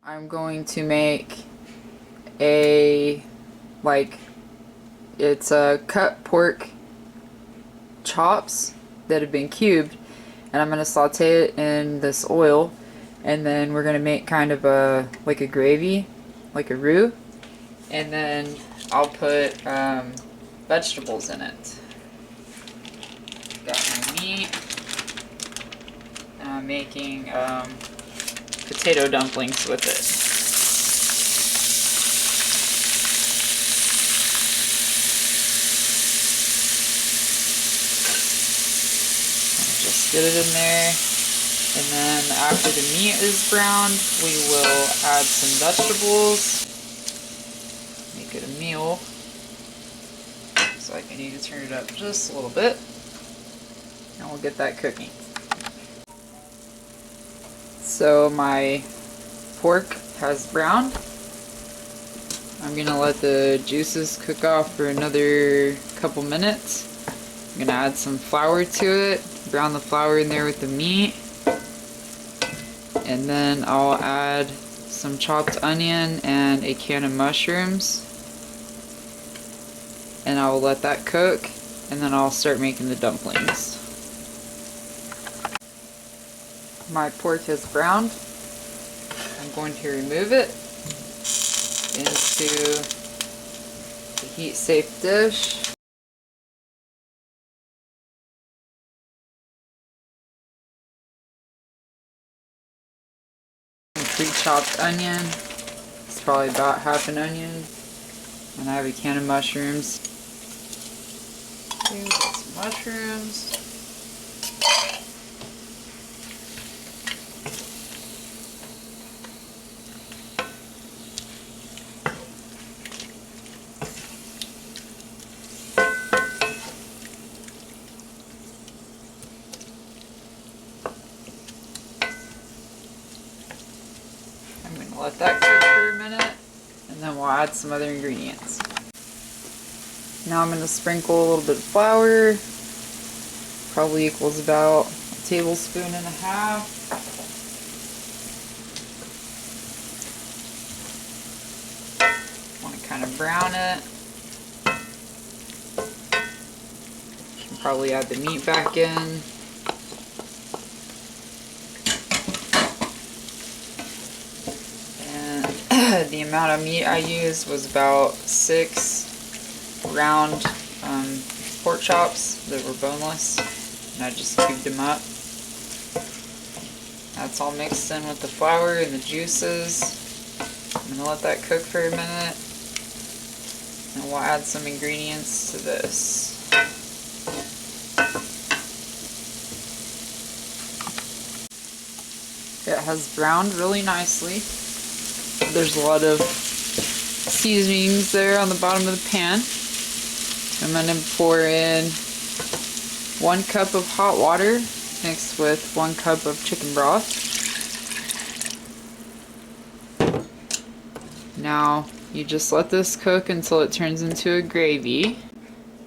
I'm going to make a, it's a cut pork chops that have been cubed, and I'm going to saute it in this oil, and then we're going to make kind of a, like a gravy, like a roux, and then I'll put vegetables in it. Got my meat, and I'm making potato dumplings with it. Just get it in there, and then after the meat is browned, we will add some vegetables. Make it a meal. Looks like I need to turn it up just a little bit, and we'll get that cooking. So my pork has browned. I'm gonna let the juices cook off for another couple minutes. I'm gonna add some flour to it, brown the flour in there with the meat, and then I'll add some chopped onion and a can of mushrooms, and I will let that cook, and then I'll start making the dumplings. My pork has browned. I'm going to remove it into the heat-safe dish. Pre-chopped onion. It's probably about half an onion. And I have a can of mushrooms. Okay, we got some mushrooms. I'm going to let that cook for a minute, and then we'll add some other ingredients. Now I'm going to sprinkle a little bit of flour, probably equals about a tablespoon and a half. Want to kind of brown it. You can probably add the meat back in. The amount of meat I used was about 6 round pork chops that were boneless, and I just cubed them up. That's all mixed in with the flour and the juices. I'm going to let that cook for a minute, and we'll add some ingredients to this. It has browned really nicely. There's a lot of seasonings there on the bottom of the pan. I'm going to pour in 1 cup of hot water mixed with 1 cup of chicken broth. Now you just let this cook until it turns into a gravy.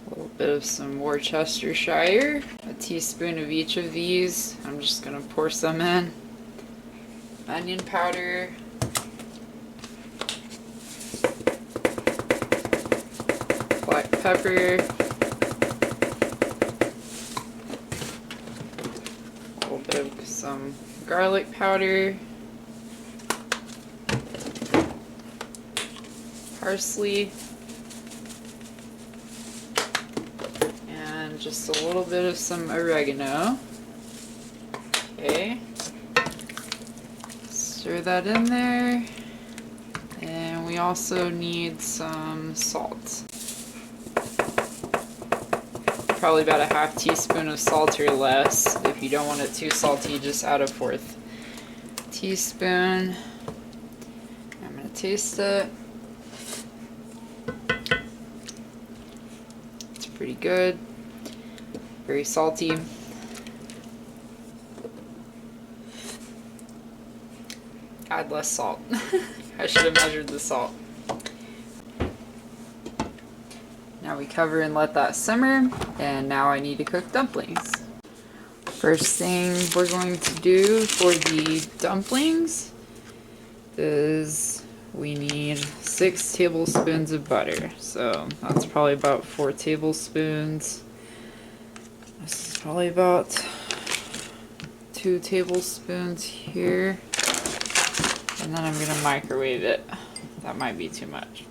A little bit of some Worcestershire, a teaspoon of each of these. I'm just going to pour some in. Onion powder. Black pepper, a little bit of some garlic powder, parsley, and just a little bit of some oregano. Okay, stir that in there, and we also need some salt. Probably about a half teaspoon of salt or less. If you don't want it too salty, just add a 1/4 teaspoon. I'm going to taste it. It's pretty good. Very salty. Add less salt. I should have measured the salt. Now we cover and let that simmer, and now I need to cook dumplings. First thing we're going to do for the dumplings is we need 6 tablespoons of butter. So that's probably about 4 tablespoons. This is probably about 2 tablespoons here. And then I'm gonna microwave it. That might be too much.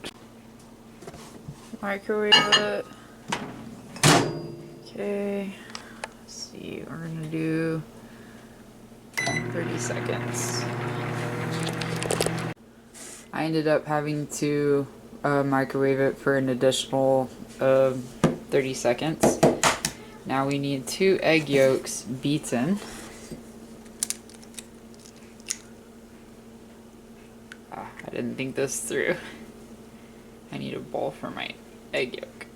Microwave it. Okay. Let's see, we're gonna do 30 seconds. I ended up having to microwave it for an additional 30 seconds. Now we need 2 egg yolks beaten. I didn't think this through. I need a bowl for my egg yolk.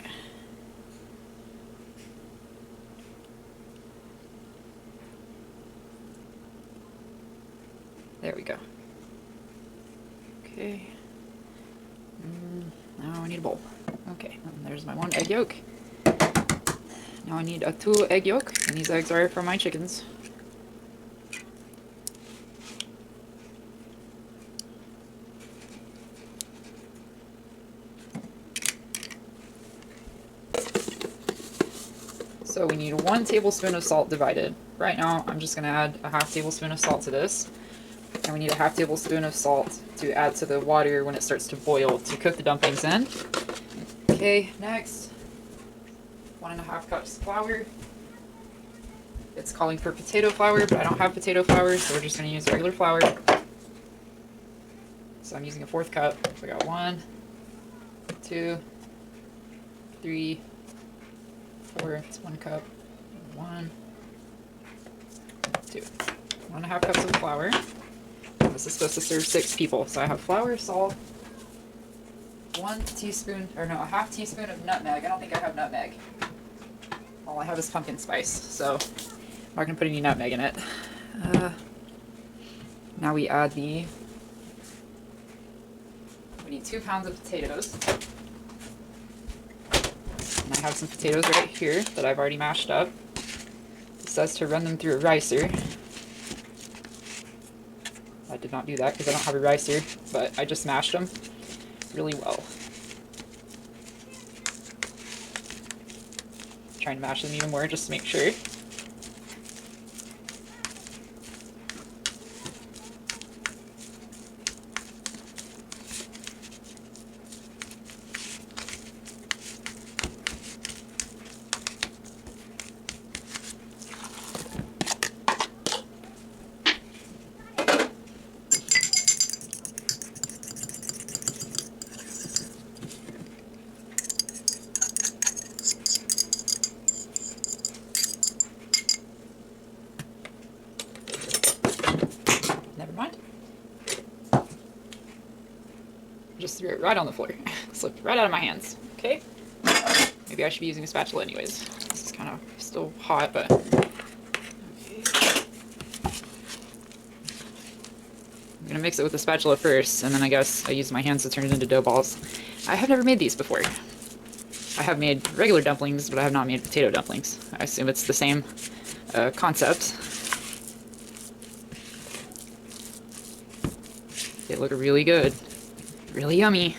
There we go. Okay. Now I need a bowl. Okay, and there's my 1 egg yolk. Now I need a 2 egg yolk, and these eggs are from my chickens. So we need 1 tablespoon of salt divided. Right now I'm just going to add a half tablespoon of salt to this. And we need a half tablespoon of salt to add to the water when it starts to boil to cook the dumplings in. Okay, next, 1.5 cups flour. It's calling for potato flour, but I don't have potato flour, so we're just going to use regular flour. So I'm using a 1/4 cup. So I got 1, 2, 3, 4. It's 1 cup. 1, 2. 1.5 cups of flour. This is supposed to serve 6 people. So I have flour, salt, 1 teaspoon, or no, a half teaspoon of nutmeg. I don't think I have nutmeg. All I have is pumpkin spice, so I'm not going to put any nutmeg in it. Now we add we need 2 pounds of potatoes. And I have some potatoes right here that I've already mashed up. It says to run them through a ricer. I did not do that because I don't have a ricer, but I just mashed them really well. Trying to mash them even more just to make sure. Never mind. Just threw it right on the floor. Slipped right out of my hands. Okay. Maybe I should be using a spatula anyways. This is kind of still hot, but okay. I'm gonna mix it with the spatula first, and then I guess I use my hands to turn it into dough balls. I have never made these before. I have made regular dumplings, but I have not made potato dumplings. I assume it's the same concept. They look really good. Really yummy.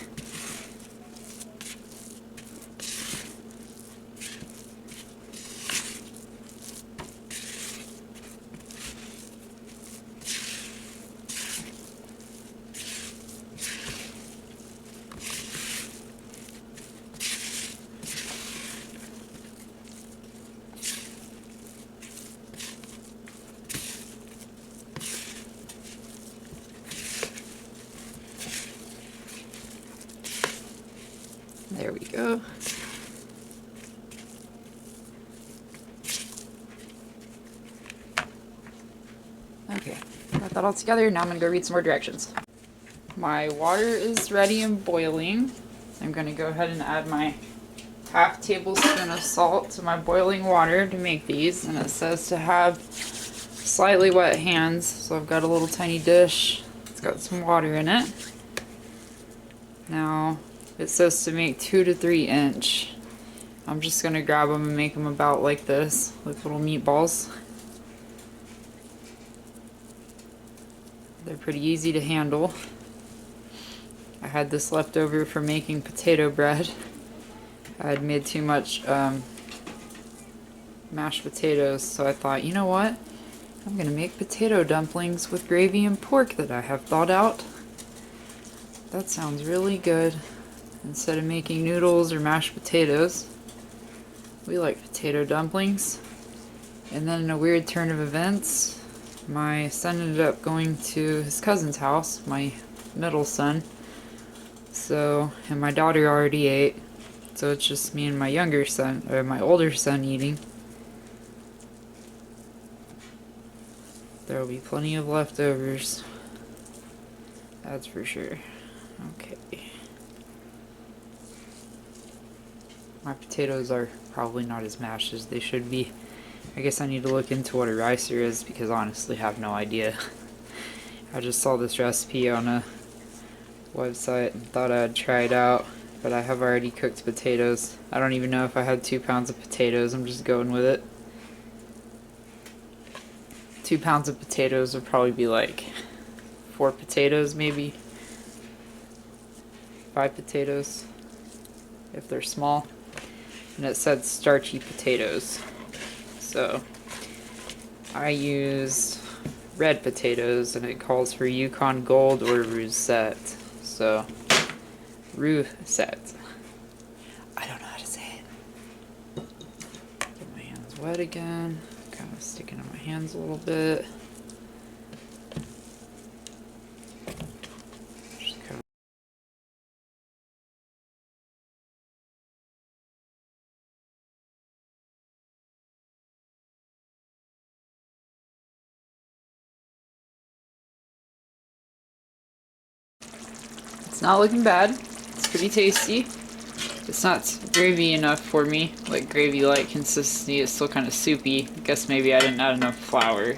There we go. Okay, got that all together. Now I'm gonna go read some more directions. My water is ready and boiling. I'm gonna go ahead and add my half tablespoon of salt to my boiling water to make these, and it says to have slightly wet hands, so I've got a little tiny dish. It's got some water in it. Now it says to make 2 to 3 inch. I'm just gonna grab them and make them about like this, like little meatballs. They're pretty easy to handle. I had this left over from making potato bread. I had made too much mashed potatoes, so I thought, you know what? I'm gonna make potato dumplings with gravy and pork that I have thawed out. That sounds really good. Instead of making noodles or mashed potatoes, we like potato dumplings. And then in a weird turn of events, my son ended up going to his cousin's house, my middle son. So, and my daughter already ate. So it's just me and my younger son, or my older son eating. There will be plenty of leftovers. That's for sure. Okay. My potatoes are probably not as mashed as they should be. I guess I need to look into what a ricer is because I honestly have no idea. I just saw this recipe on a website and thought I'd try it out, but I have already cooked potatoes. I don't even know if I had 2 pounds of potatoes. I'm just going with it. 2 pounds of potatoes would probably be like 4 potatoes, maybe 5 potatoes if they're small. And it said starchy potatoes, so I used red potatoes, and it calls for Yukon Gold or Russet. So Russet. I don't know how to say it. Get my hands wet again. Kind of sticking on my hands a little bit. It's not looking bad. It's pretty tasty. It's not gravy enough for me, like gravy-like consistency. It's still kind of soupy. I guess maybe I didn't add enough flour.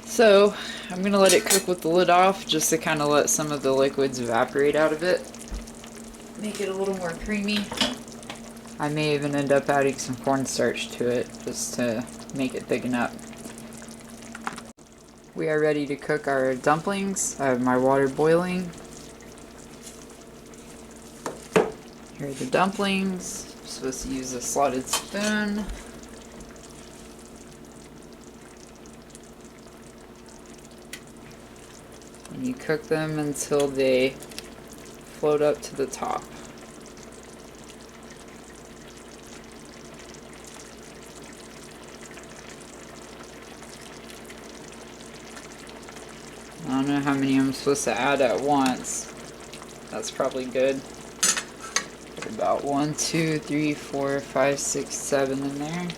So I'm gonna let it cook with the lid off, just to kind of let some of the liquids evaporate out of it. Make it a little more creamy. I may even end up adding some cornstarch to it, just to make it thicken up. We are ready to cook our dumplings. I have my water boiling. Here are the dumplings. I'm supposed to use a slotted spoon. And you cook them until they float up to the top. I don't know how many I'm supposed to add at once. That's probably good. Put about 1, 2, 3, 4, 5, 6, 7 in there.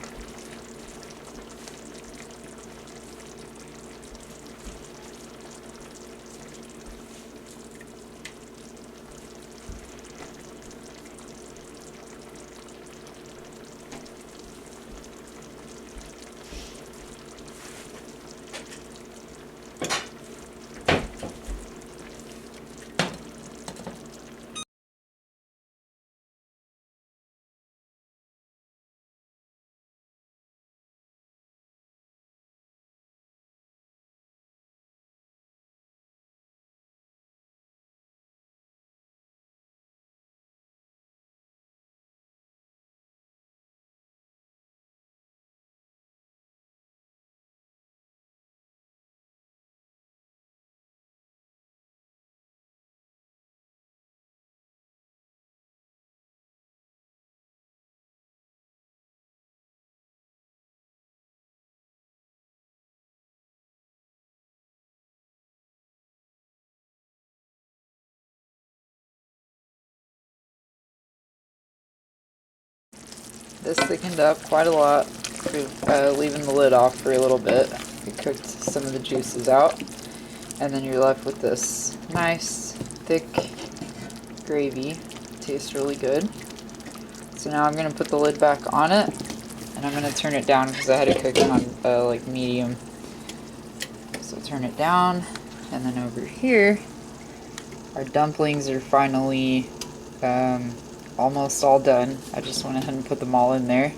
This thickened up quite a lot, leaving the lid off for a little bit. We cooked some of the juices out, and then you're left with this nice, thick gravy. Tastes really good. So now I'm going to put the lid back on it, and I'm going to turn it down because I had it cooking on like medium. So turn it down, and then over here, our dumplings are finally almost all done. I just went ahead and put them all in there.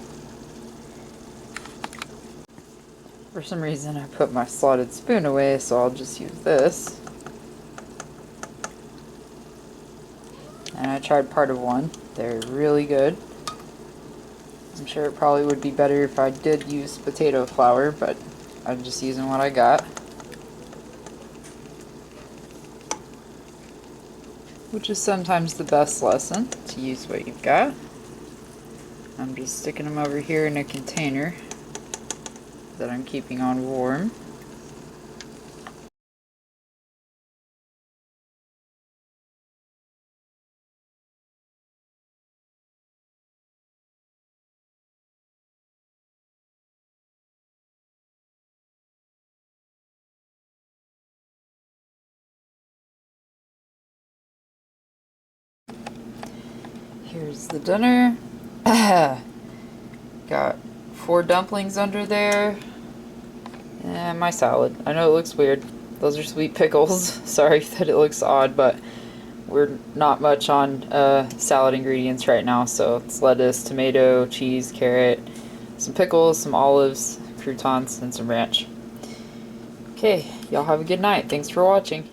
For some reason I put my slotted spoon away, so I'll just use this. and I tried part of one. They're really good. I'm sure it probably would be better if I did use potato flour, but I'm just using what I got. Which is sometimes the best lesson, to use what you've got. I'm just sticking them over here in a container that I'm keeping on warm. Here's the dinner. Got 4 dumplings under there. And my salad. I know it looks weird. Those are sweet pickles. Sorry that it looks odd, but we're not much on salad ingredients right now. So it's lettuce, tomato, cheese, carrot, some pickles, some olives, croutons, and some ranch. Okay, y'all have a good night. Thanks for watching.